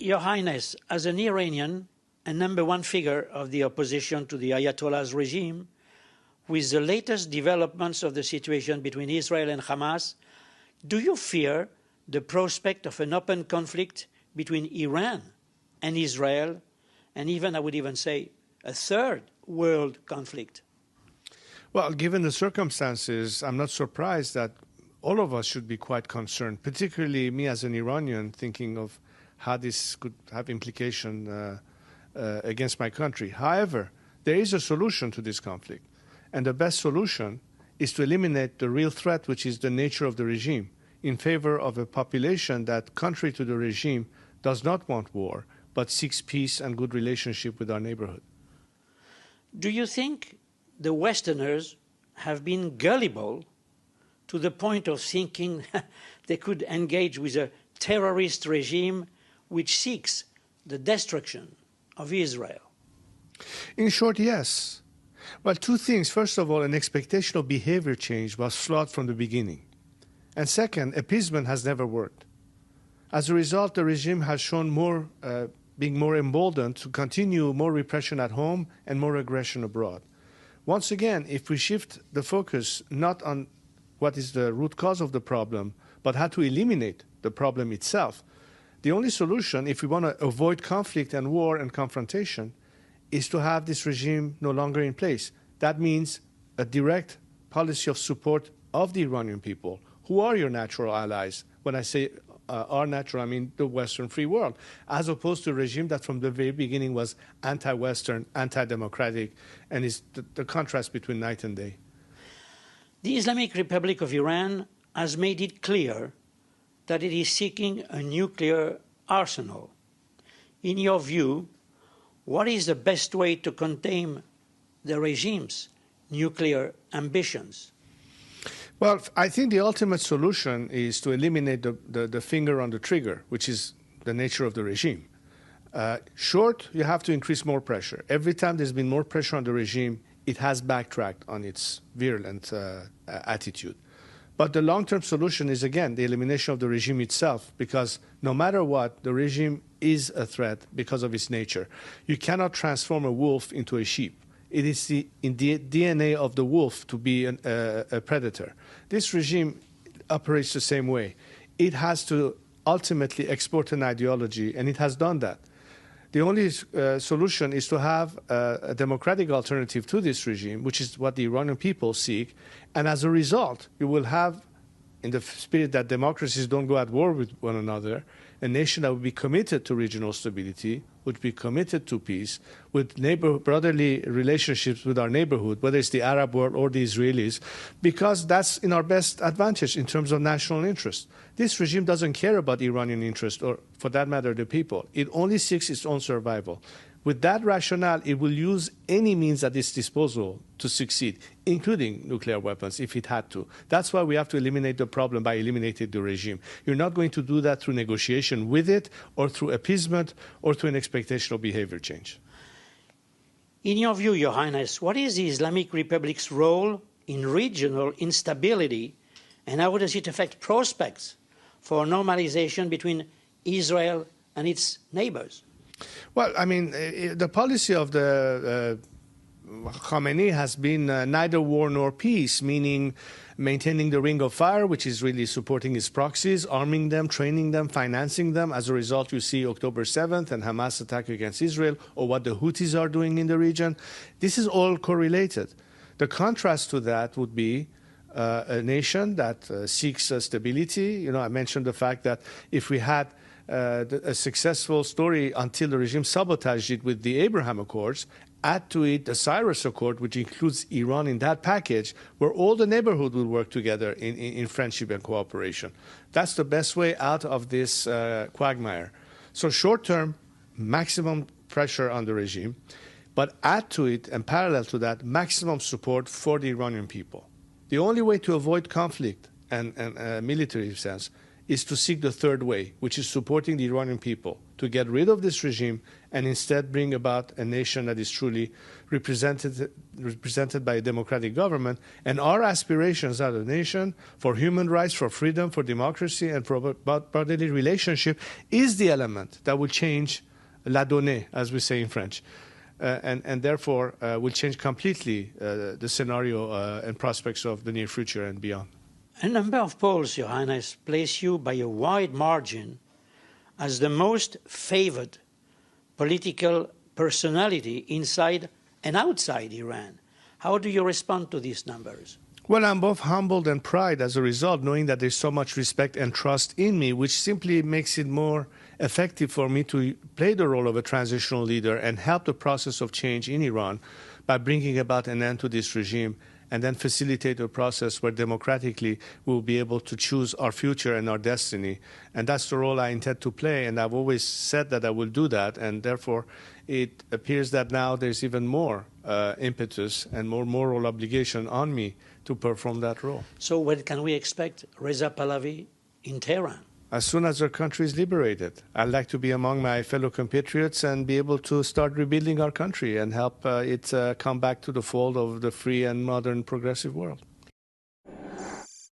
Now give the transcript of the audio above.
Your Highness, as an Iranian and number one figure of the opposition to the Ayatollah's regime, with the latest developments of the situation between Israel and Hamas, do you fear the prospect of an open conflict between Iran and Israel, and even, I would even say, a third world conflict? Well, given the circumstances, I'm not surprised that all of us should be quite concerned, particularly me as an Iranian, thinking of how this could have implication against my country. However, there is a solution to this conflict, and the best solution is to eliminate the real threat, which is the nature of the regime, in favor of a population that, contrary to the regime, does not want war, but seeks peace and good relationship with our neighborhood. Do you think the Westerners have been gullible to the point of thinking they could engage with a terrorist regime which seeks the destruction of Israel? In short, yes. Well, two things. First of all, an expectation of behavior change was flawed from the beginning. And second, appeasement has never worked. As a result, the regime has shown being more emboldened to continue more repression at home and more aggression abroad. Once again, if we shift the focus not on what is the root cause of the problem, but how to eliminate the problem itself, the only solution, if we want to avoid conflict and war and confrontation, is to have this regime no longer in place. That means a direct policy of support of the Iranian people, who are your natural allies. When I say are natural, I mean the Western free world, as opposed to a regime that from the very beginning was anti-Western, anti-democratic, and is the contrast between night and day. The Islamic Republic of Iran has made it clear that it is seeking a nuclear arsenal. In your view, what is the best way to contain the regime's nuclear ambitions? Well, I think the ultimate solution is to eliminate the finger on the trigger, which is the nature of the regime. Short, you have to increase more pressure. Every time there's been more pressure on the regime, it has backtracked on its virulent attitude. But the long-term solution is, again, the elimination of the regime itself, because no matter what, the regime is a threat because of its nature. You cannot transform a wolf into a sheep. It is in the DNA of the wolf to be a predator. This regime operates the same way. It has to ultimately export an ideology, and it has done that. The only solution is to have a democratic alternative to this regime, which is what the Iranian people seek. And as a result, you will have, in the spirit that democracies don't go at war with one another, a nation that would be committed to regional stability, would be committed to peace, with brotherly relationships with our neighborhood, whether it's the Arab world or the Israelis, because that's in our best advantage in terms of national interest. This regime doesn't care about Iranian interest, or for that matter, the people. It only seeks its own survival. With that rationale, it will use any means at its disposal to succeed, including nuclear weapons, if it had to. That's why we have to eliminate the problem by eliminating the regime. You're not going to do that through negotiation with it, or through appeasement, or through an expectation of behavior change. In your view, Your Highness, what is the Islamic Republic's role in regional instability, and how does it affect prospects for normalization between Israel and its neighbors? Well, I mean, the policy of the Khamenei has been neither war nor peace, meaning maintaining the ring of fire, which is really supporting its proxies, arming them, training them, financing them. As a result, you see October 7th and Hamas attack against Israel, or what the Houthis are doing in the region. This is all correlated. The contrast to that would be a nation that seeks stability. You know, I mentioned the fact that if we had a successful story until the regime sabotaged it with the Abraham Accords, add to it the Cyrus Accord, which includes Iran in that package, where all the neighborhood will work together in friendship and cooperation. That's the best way out of this quagmire. So short term, maximum pressure on the regime, but add to it, and parallel to that, maximum support for the Iranian people. The only way to avoid conflict and military sense is to seek the third way, which is supporting the Iranian people to get rid of this regime and instead bring about a nation that is truly represented by a democratic government. And our aspirations as a nation for human rights, for freedom, for democracy, and for brotherly relationship is the element that will change la donnée, as we say in French. And therefore will change completely the scenario and prospects of the near future and beyond. A number of polls, Your Highness, place you by a wide margin as the most favored political personality inside and outside Iran. How do you respond to these numbers? Well, I'm both humbled and proud as a result, knowing that there's so much respect and trust in me, which simply makes it more effective for me to play the role of a transitional leader and help the process of change in Iran by bringing about an end to this regime and then facilitate a process where democratically we'll be able to choose our future and our destiny. And that's the role I intend to play, and I've always said that I will do that, and therefore it appears that now there's even more impetus and more moral obligation on me to perform that role. So when can we expect Reza Pahlavi in Tehran? As soon as our country is liberated. I'd like to be among my fellow compatriots and be able to start rebuilding our country and help it come back to the fold of the free and modern progressive world.